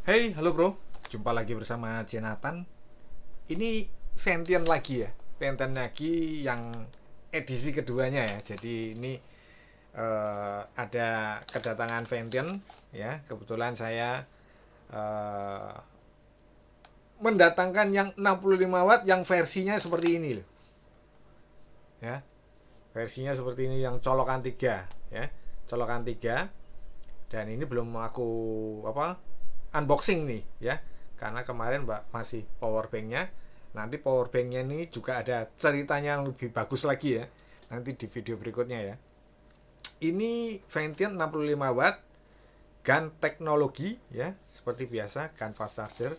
Hey, halo bro. Jumpa lagi bersama Jonathan. Ini Ventian lagi ya. Ventian lagi yang edisi keduanya ya. Jadi ini ada kedatangan Ventian ya. Kebetulan saya eh, mendatangkan yang 65 watt yang versinya seperti ini loh. Ya. Versinya seperti ini yang colokan 3 ya. Colokan 3 dan ini belum aku apa unboxing nih ya, karena kemarin mbak masih power banknya. Nanti power banknya ini juga ada ceritanya yang lebih bagus lagi ya, nanti di video berikutnya ya. Ini Ventian 65 watt gun teknologi ya, seperti biasa gun fast charger.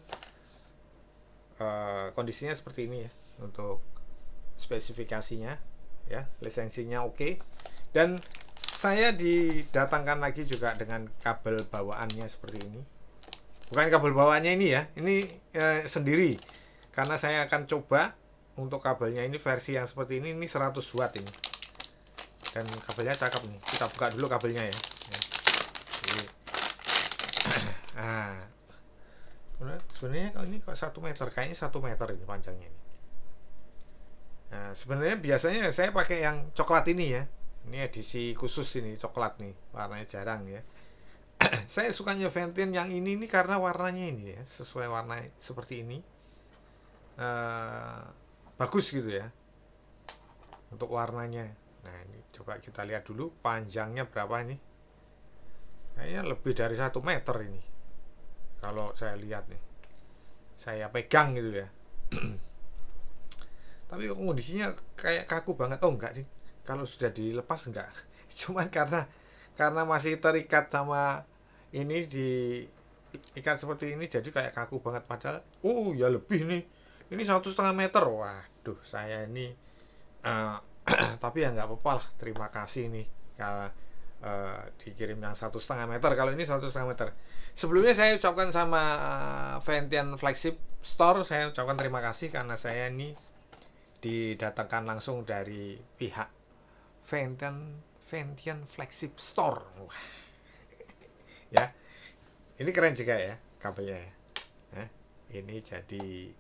Kondisinya seperti ini ya untuk spesifikasinya ya, lisensinya oke. Dan saya didatangkan lagi juga dengan kabel bawaannya seperti ini. Bukan kabel bawaannya ini ya, ini sendiri. Karena saya akan coba untuk kabelnya ini versi yang seperti ini 100 watt ini. Dan kabelnya cakep nih. Kita buka dulu kabelnya ya. Jadi, nah, sebenarnya ini kok 1 meter, kayaknya 1 meter ini panjangnya ini. Nah, sebenarnya biasanya saya pakai yang coklat ini ya. Ini edisi khusus ini coklat nih, warnanya jarang ya. Saya sukanya Ventian yang ini karena warnanya ini ya, sesuai warna seperti ini. Eh, Bagus gitu ya untuk warnanya. Nah ini coba kita lihat dulu panjangnya berapa ini. Kayaknya lebih dari 1 meter ini. Kalau saya lihat nih, saya pegang gitu ya. Tapi kondisinya kayak kaku banget. Oh enggak nih, kalau sudah dilepas enggak. Cuman karena masih terikat sama ini, di ikat seperti ini, jadi kayak kaku banget. Padahal ya lebih nih, ini 1,5 meter. Waduh, saya ini uh, tapi ya nggak apa-apa lah, terima kasih nih kalau dikirim yang 1,5 meter. Kalau ini 1,5 meter. Sebelumnya saya ucapkan sama Ventian Flagship Store, saya ucapkan terima kasih karena saya ini didatangkan langsung dari pihak Ventian Flagship Store. Wah, ya, ini keren juga ya kabelnya ya. Ini jadi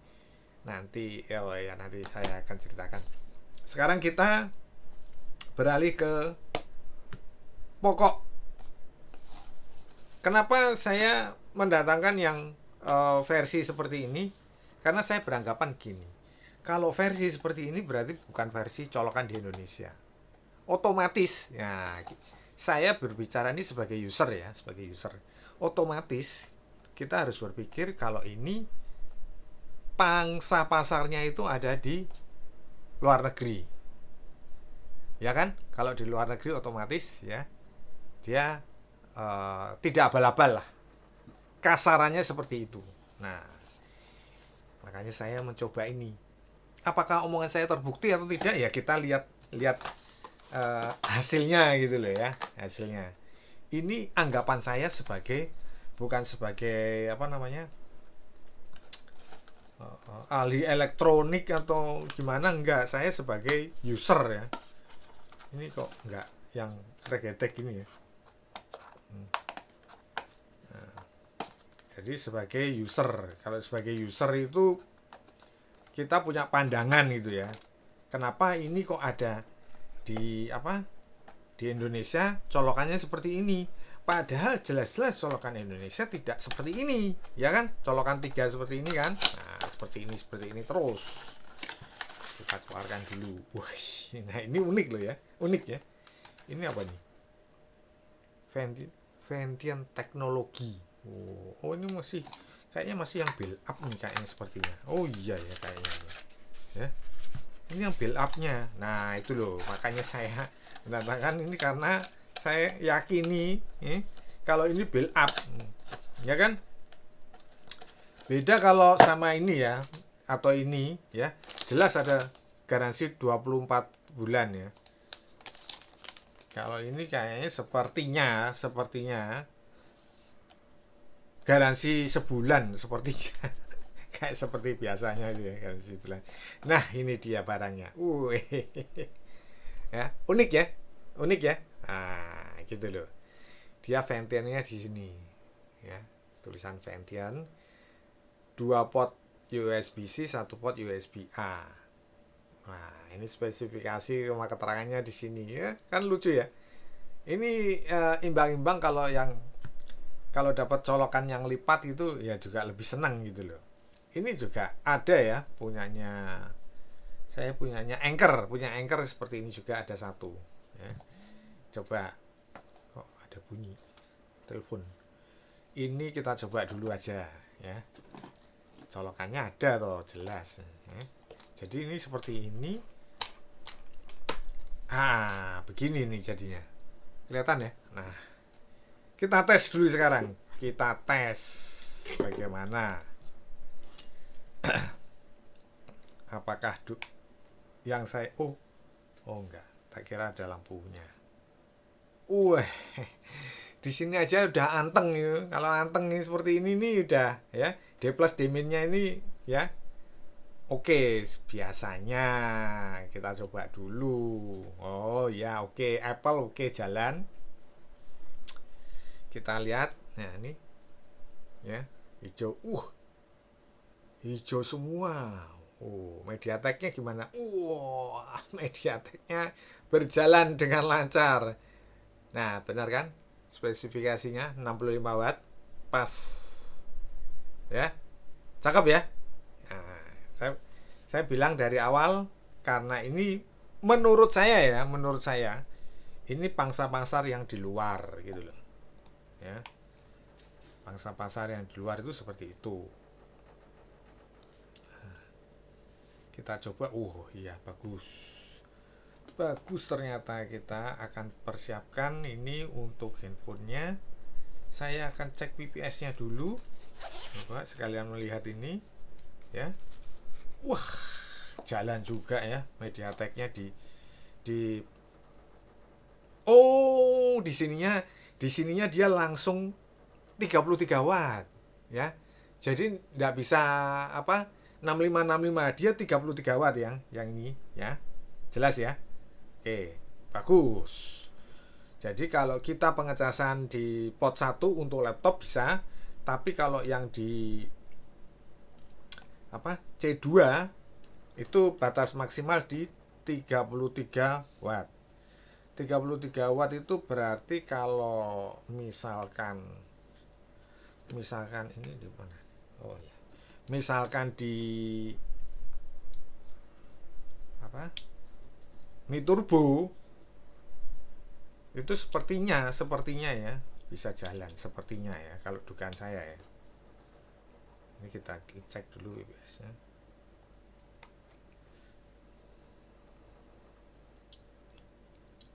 nanti nanti saya akan ceritakan. Sekarang kita beralih ke pokok. Kenapa saya mendatangkan yang versi seperti ini? Karena saya beranggapan gini, kalau versi seperti ini berarti bukan versi colokan di Indonesia. Otomatis, ya, saya berbicara ini sebagai user ya, sebagai user. Otomatis kita harus berpikir kalau ini pangsa pasarnya itu ada di luar negeri, ya kan? Kalau di luar negeri otomatis ya dia tidak abal-abal lah, kasarannya seperti itu. Nah, makanya saya mencoba ini. Apakah omongan saya terbukti atau tidak ya, kita lihat lihat hasilnya gitu loh ya, hasilnya. Ini anggapan saya sebagai, bukan sebagai apa namanya, ahli elektronik atau gimana, enggak. Saya sebagai user ya. Ini kok enggak yang regetek ini ya. Nah, jadi sebagai user, kalau sebagai user itu kita punya pandangan gitu ya. Kenapa ini kok ada di apa, di Indonesia colokannya seperti ini, padahal jelas-jelas colokan Indonesia tidak seperti ini ya kan, colokan 3 seperti ini kan. Nah seperti ini terus kita keluarkan dulu. Wah, nah ini unik loh ya, unik ya. Ini apa nih, Ventian teknologi. Ini masih, kayaknya masih yang build up nih kayaknya sepertinya. Oh iya ya kayaknya ya, ini yang build upnya. Nah itu loh, makanya saya mendatangkan ini karena saya yakini kalau ini build up ya kan. Beda kalau sama ini ya, atau ini ya, jelas ada garansi 24 bulan ya. Kalau ini kayaknya sepertinya garansi sebulan sepertinya. Kayak seperti biasanya gitu ya, garansi sebulan. Nah ini dia barangnya. Ya, unik ya, unik ya. Nah gitu loh, dia ventiannya di sini ya. tulisan Ventian, 2 port USB-C, 1 port USB-A. Nah, ini spesifikasi sama keterangannya di sini ya. Kan lucu ya. Ini imbang-imbang kalau dapat colokan yang lipat itu ya juga lebih senang gitu loh. Ini juga ada ya punyanya. Saya punya Anchor seperti ini juga ada satu. Ya. Coba, kok ada bunyi telepon. Ini kita coba dulu aja ya. Colokannya ada toh jelas. Ya. Jadi ini seperti ini. Begini nih jadinya. Kelihatan ya? Nah, kita tes dulu sekarang. Kita tes bagaimana. Apakah yang saya enggak, tak kira ada lampunya. Di sini aja udah anteng ya. Kalau anteng ini seperti ini nih udah ya. D plus D minnya ini ya. Oke, biasanya kita coba dulu. Oh ya, oke, Apple oke jalan. Kita lihat. Nah, ini ya, hijau. Hijau semua. MediaTek-nya gimana? MediaTek-nya berjalan dengan lancar. Nah, benar kan? Spesifikasinya 65 watt. Pas. Ya. Cakep ya? Nah, saya bilang dari awal karena ini menurut saya ini pangsa pasar yang di luar gitu loh. Ya. Pangsa pasar yang di luar itu seperti itu. Kita coba, iya bagus. Bagus ternyata kita akan persiapkan ini untuk handphonenya. Saya akan cek PPS-nya dulu. Coba sekalian melihat ini, ya. Wah, jalan juga ya MediaTek-nya di di sininya dia langsung 33 watt, ya. Jadi nggak bisa 6565, dia 33 watt yang ini ya. Jelas ya? Oke, bagus. Jadi kalau kita pengecasan di port 1 untuk laptop bisa, tapi kalau yang di C2 itu batas maksimal di 33 watt. 33 watt itu berarti kalau misalkan ini di mana? Ya. Misalkan di Mi Turbo itu sepertinya ya bisa jalan sepertinya ya kalau dugaan saya ya. Ini kita cek dulu BBS-nya.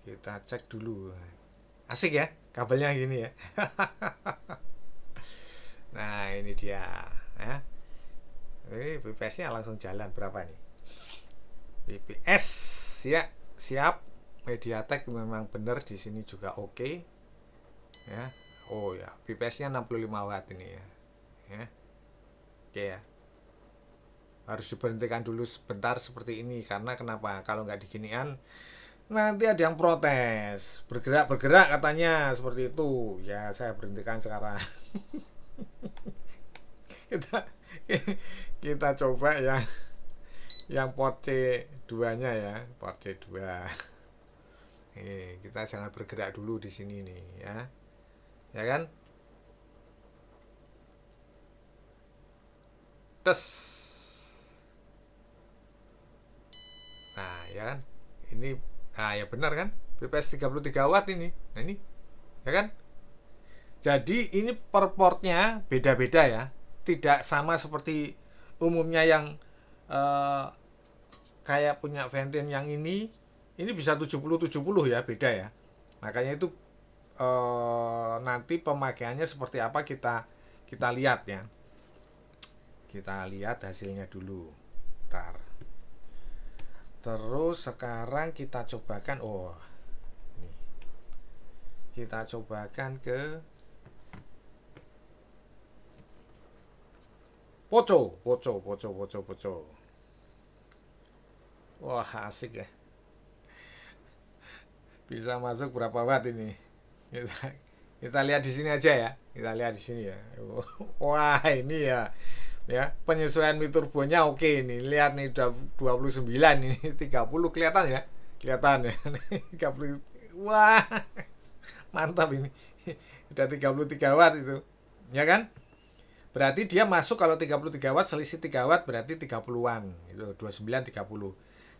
Kita cek dulu. Asik ya kabelnya gini ya. Nah, ini dia ya. Ini BPS-nya langsung jalan berapa nih? BPS ya, siap. MediaTek memang benar di sini juga oke. Ya. Oh ya, BPS-nya 65 watt ini ya. Ya. Oke ya. Harus diberhentikan dulu sebentar seperti ini karena kenapa? Kalau nggak diginian nanti ada yang protes. Bergerak katanya seperti itu. Ya, saya berhentikan sekarang. kita coba yang port C2 nya ya, port C2. Kita jangan bergerak dulu di sini nih ya. Ya kan? Tes. Nah, ya kan? Ini ya benar kan? BPS 33 watt ini. Nah, ini. Ya kan? Jadi ini per portnya beda-beda ya. Tidak sama seperti umumnya yang kayak punya Ventian yang ini bisa 70-70 ya, beda ya. Makanya itu nanti pemakaiannya seperti apa kita lihat ya. Kita lihat hasilnya dulu. Bentar. Terus sekarang kita cobakan ini. Kita cobakan ke Poco. Wah, asik ya. Bisa masuk berapa watt ini? Kita lihat di sini aja ya. Kita lihat di sini ya. Wah, ini ya penyesuaian Mi turbonya oke ini. Lihat nih udah 29 ini 30 kelihatan ya. Kelihatan ya. 30. Wah, mantap ini. Udah 33 watt itu. Ya kan? Berarti dia masuk kalau 33 watt selisih 3 watt berarti 30-an. Itu 29 30.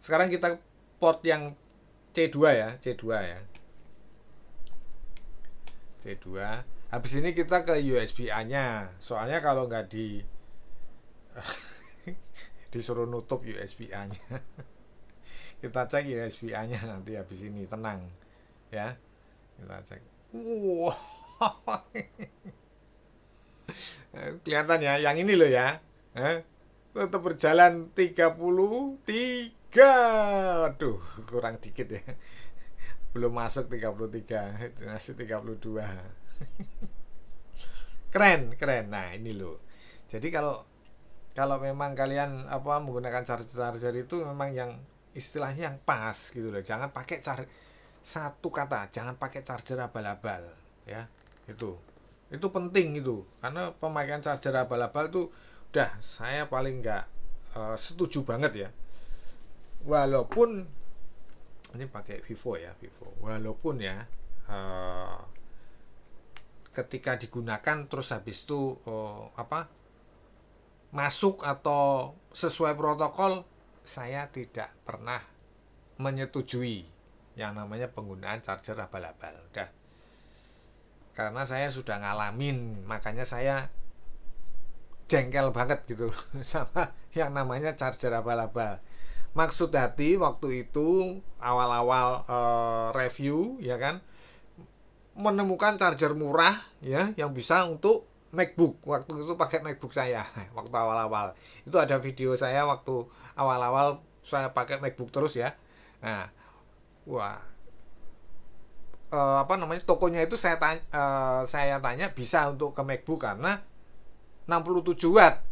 Sekarang kita port yang C2 ya, C2 ya. C2. Habis ini kita ke USB-A-nya. Soalnya kalau nggak disuruh nutup USB-A-nya. Kita cek USB-A-nya nanti habis ini, tenang ya. Kita cek. Wow. Kelihatan ya, yang ini loh ya. Tetap berjalan 33. Aduh, kurang dikit ya. Belum masuk 33, masih 32. Keren. Nah, ini loh. Jadi kalau memang kalian menggunakan charger itu memang yang istilahnya yang pas gitu loh. Jangan pakai satu kata, jangan pakai charger abal-abal ya. Itu penting itu. Karena pemakaian charger abal-abal tuh udah saya paling nggak setuju banget ya. Walaupun ini pakai Vivo ya, Vivo. Walaupun ya ketika digunakan terus habis itu masuk atau sesuai protokol, saya tidak pernah menyetujui yang namanya penggunaan charger abal-abal. Udah. Karena saya sudah ngalamin, makanya saya jengkel banget gitu sama yang namanya charger abal-abal. Maksud hati waktu itu awal-awal review ya kan, menemukan charger murah ya yang bisa untuk MacBook. Waktu itu pakai MacBook saya waktu awal-awal. Itu ada video saya waktu awal-awal saya pakai MacBook terus ya. Nah, wah, tokonya itu saya tanya bisa untuk ke MacBook karena 67 watt.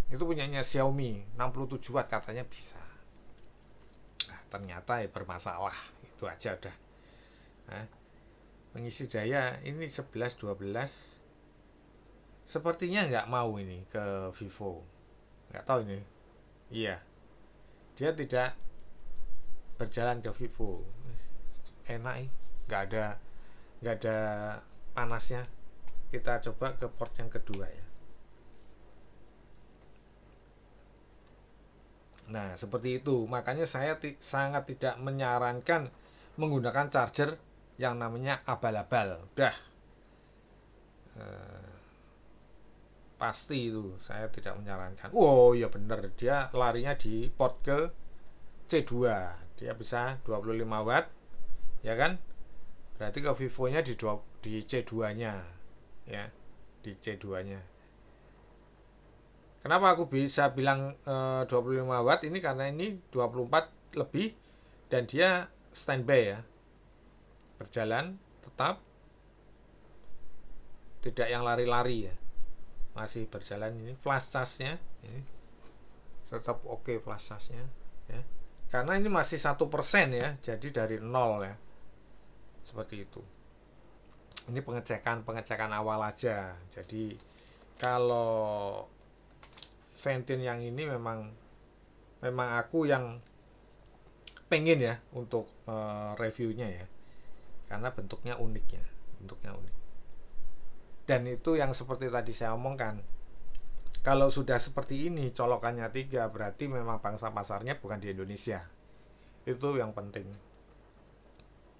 Itu punyanya Xiaomi, 67 watt katanya bisa. Nah, ternyata ya bermasalah. Itu aja udah. Nah, pengisi daya ini 11 12. Sepertinya nggak mau ini ke Vivo. Nggak tahu ini. Iya. Dia tidak berjalan ke Vivo. Enak nggak ada panasnya. Kita coba ke port yang kedua ya. Nah, seperti itu. Makanya saya sangat tidak menyarankan menggunakan charger yang namanya abal-abal. Udah. Pasti itu saya tidak menyarankan. Oh iya bener, dia larinya di port ke C2. Dia bisa 25 watt. Ya kan? Berarti ke Vivo-nya di C2-nya. Ya, di C2-nya. Kenapa aku bisa bilang 25 watt ini karena ini 24 lebih dan dia standby ya. Berjalan tetap tidak yang lari-lari ya. Masih berjalan ini flash charge-nya ini tetap oke flash charge-nya ya. Karena ini masih 1% ya. Jadi dari 0 ya. Seperti itu. Ini pengecekan awal aja. Jadi kalau Ventin yang ini memang aku yang pengen ya untuk reviewnya ya. Karena bentuknya unik. Dan itu yang seperti tadi saya omongkan, kalau sudah seperti ini colokannya 3 berarti memang pangsa pasarnya bukan di Indonesia. Itu yang penting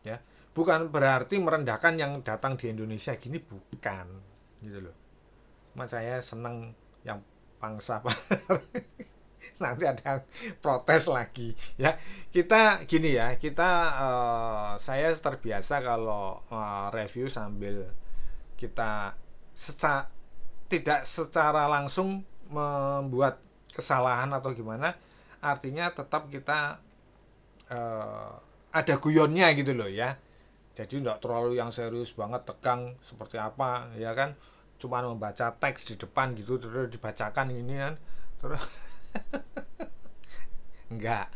ya. Bukan berarti merendahkan yang datang di Indonesia gini, bukan gitu loh. Cuma saya seneng yang pangsa pasar. Nanti ada protes lagi ya. Kita gini ya, saya terbiasa kalau review sambil kita tidak secara langsung membuat kesalahan atau gimana, artinya tetap kita ada guyonnya gitu loh ya. Jadi tidak terlalu yang serius banget, tegang seperti apa ya kan, cuma membaca teks di depan gitu terus dibacakan ini kan terus enggak.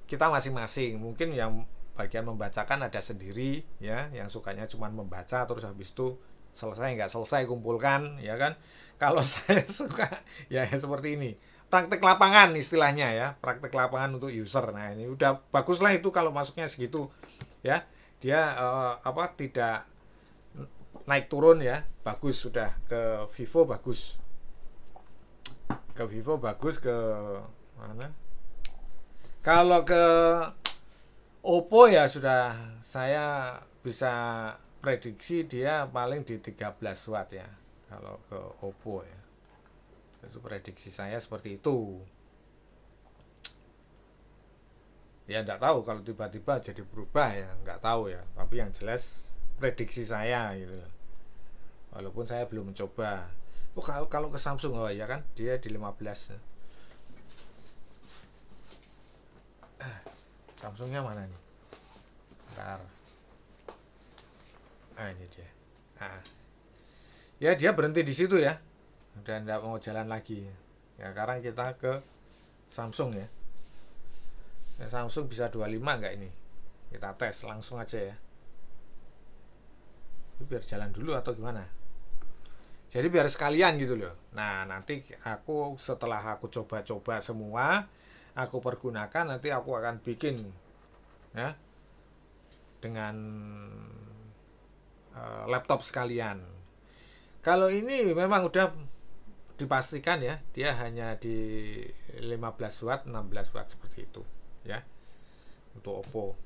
Kita masing-masing mungkin yang bagian membacakan ada sendiri ya, yang sukanya cuma membaca terus habis itu selesai nggak selesai kumpulkan ya kan. Kalau saya suka ya seperti ini, praktek lapangan istilahnya ya, praktek lapangan untuk user. Nah ini udah bagus lah itu kalau masuknya segitu ya, dia tidak naik turun ya, bagus. Sudah ke Vivo bagus, ke mana, kalau ke Oppo ya sudah, saya bisa prediksi dia paling di 13 watt ya kalau ke Oppo ya. Itu prediksi saya seperti itu. Ya nggak tahu kalau tiba-tiba jadi berubah ya, nggak tahu ya. Tapi yang jelas prediksi saya gitu. Walaupun saya belum mencoba. Oh, kalau ke Samsung oh ya kan dia di 15. Samsungnya mana nih? Bentar. Ah ini dia. Ah. Ya dia berhenti di situ ya. Udah nggak mau jalan lagi. Ya sekarang kita ke Samsung ya. Ya, Samsung bisa 25 nggak ini? Kita tes langsung aja ya. Itu biar jalan dulu atau gimana? Jadi biar sekalian gitu loh. Nah nanti aku setelah aku coba-coba semua, aku pergunakan, nanti aku akan bikin ya dengan laptop sekalian. Kalau ini memang udah dipastikan ya, dia hanya di 15 watt, 16 watt seperti itu ya. Untuk Oppo.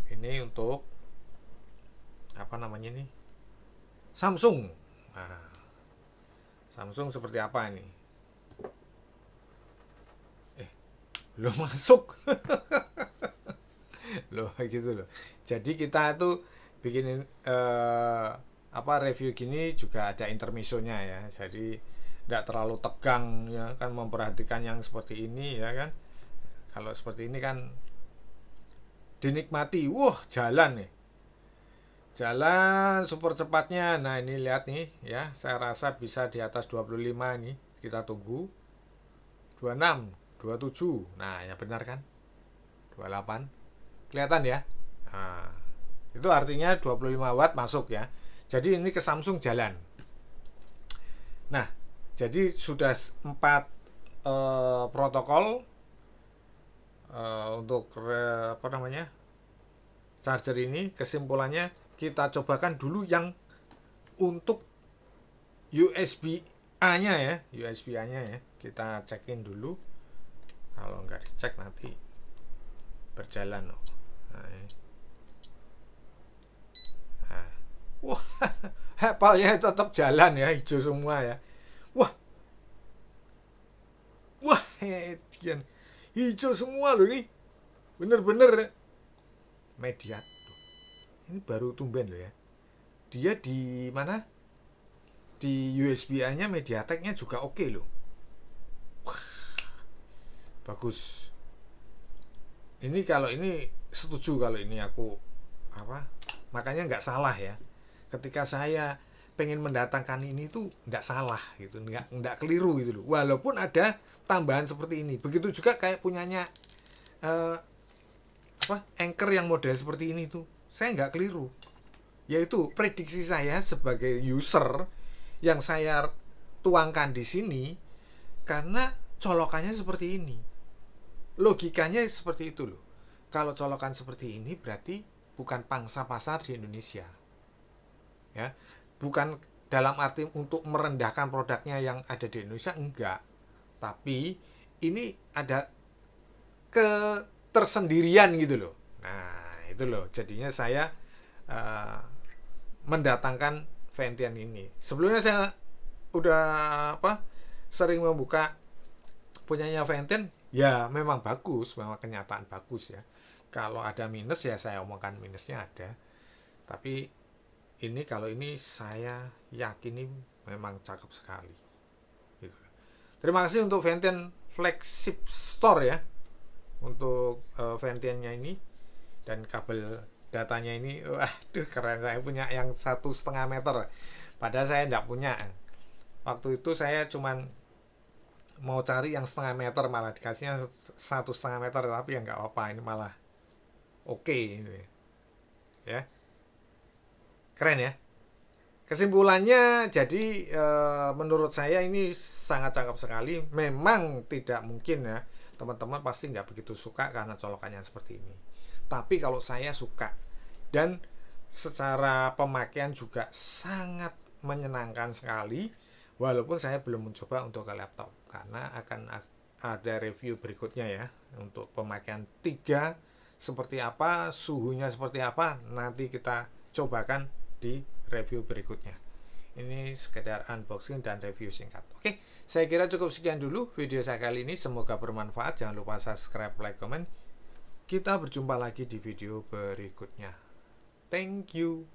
Ini untuk apa namanya ini? Samsung. Nah, Samsung seperti apa ini? Belum masuk. Loh gitu loh. Jadi kita tuh bikin review gini juga ada intermezzonya ya. Jadi tidak terlalu tegang ya kan, memperhatikan yang seperti ini ya kan. Kalau seperti ini kan dinikmati. Wah, jalan nih. Jalan super cepatnya. Nah, ini lihat nih ya. Saya rasa bisa di atas 25 nih. Kita tunggu. 26, 27. Nah, ya benar kan? 28. Kelihatan ya? Nah, itu artinya 25 watt masuk ya. Jadi ini ke Samsung jalan. Nah, jadi sudah 4 protokol untuk apa namanya? Charger ini. Kesimpulannya kita cobakan dulu yang untuk USB-A-nya ya, USB-A-nya ya. Kita cekin dulu. Kalau nggak dicek nanti berjalan. Nah, nah. Wah, Apple-nya tetap jalan ya, hijau semua ya. Wah, wah, hijau semua loh ini. Bener-bener media. Ini baru tumben loh ya. Dia di mana? Di USB-A-nya MediaTek-nya juga oke loh. Wah, bagus. Ini kalau ini setuju, kalau ini aku apa? Makanya nggak salah ya. Ketika saya pengen mendatangkan ini tuh nggak salah gitu, nggak keliru gitu loh. Walaupun ada tambahan seperti ini. Begitu juga kayak punyanya Anchor yang model seperti ini tuh, saya nggak keliru. Yaitu prediksi saya sebagai user yang saya tuangkan di sini karena colokannya seperti ini. Logikanya seperti itu loh. Kalau colokan seperti ini berarti bukan pangsa pasar di Indonesia. Ya, bukan dalam arti untuk merendahkan produknya yang ada di Indonesia, enggak. Tapi ini ada ketersendirian gitu loh. Nah, itu loh. Jadinya saya mendatangkan Ventian ini. Sebelumnya saya udah sering membuka punyanya Ventian, ya memang bagus, memang kenyataan bagus ya. Kalau ada minus ya saya omongkan minusnya ada. Tapi ini kalau ini saya yakini memang cakep sekali. Gitu. Terima kasih untuk Ventian Flagship Store ya, untuk Ventiannya ini dan kabel datanya ini. Waduh, keren. Saya punya yang 1,5 meter. Padahal saya tidak punya. Waktu itu saya cuman mau cari yang 0,5 meter, malah dikasihnya 1,5 meter. Tapi ya nggak apa-apa, ini malah oke ini. Ya, keren ya. Kesimpulannya, jadi menurut saya ini sangat cakep sekali. Memang tidak mungkin ya, teman-teman pasti nggak begitu suka karena colokannya seperti ini. Tapi kalau saya suka, dan secara pemakaian juga sangat menyenangkan sekali. Walaupun saya belum mencoba untuk ke laptop, karena akan ada review berikutnya ya, untuk pemakaian 3 seperti apa, suhunya seperti apa, nanti kita cobakan di review berikutnya. Ini sekedar unboxing dan review singkat. Oke, saya kira cukup sekian dulu video saya kali ini. Semoga bermanfaat. Jangan lupa subscribe, like, comment. Kita berjumpa lagi di video berikutnya. Thank you.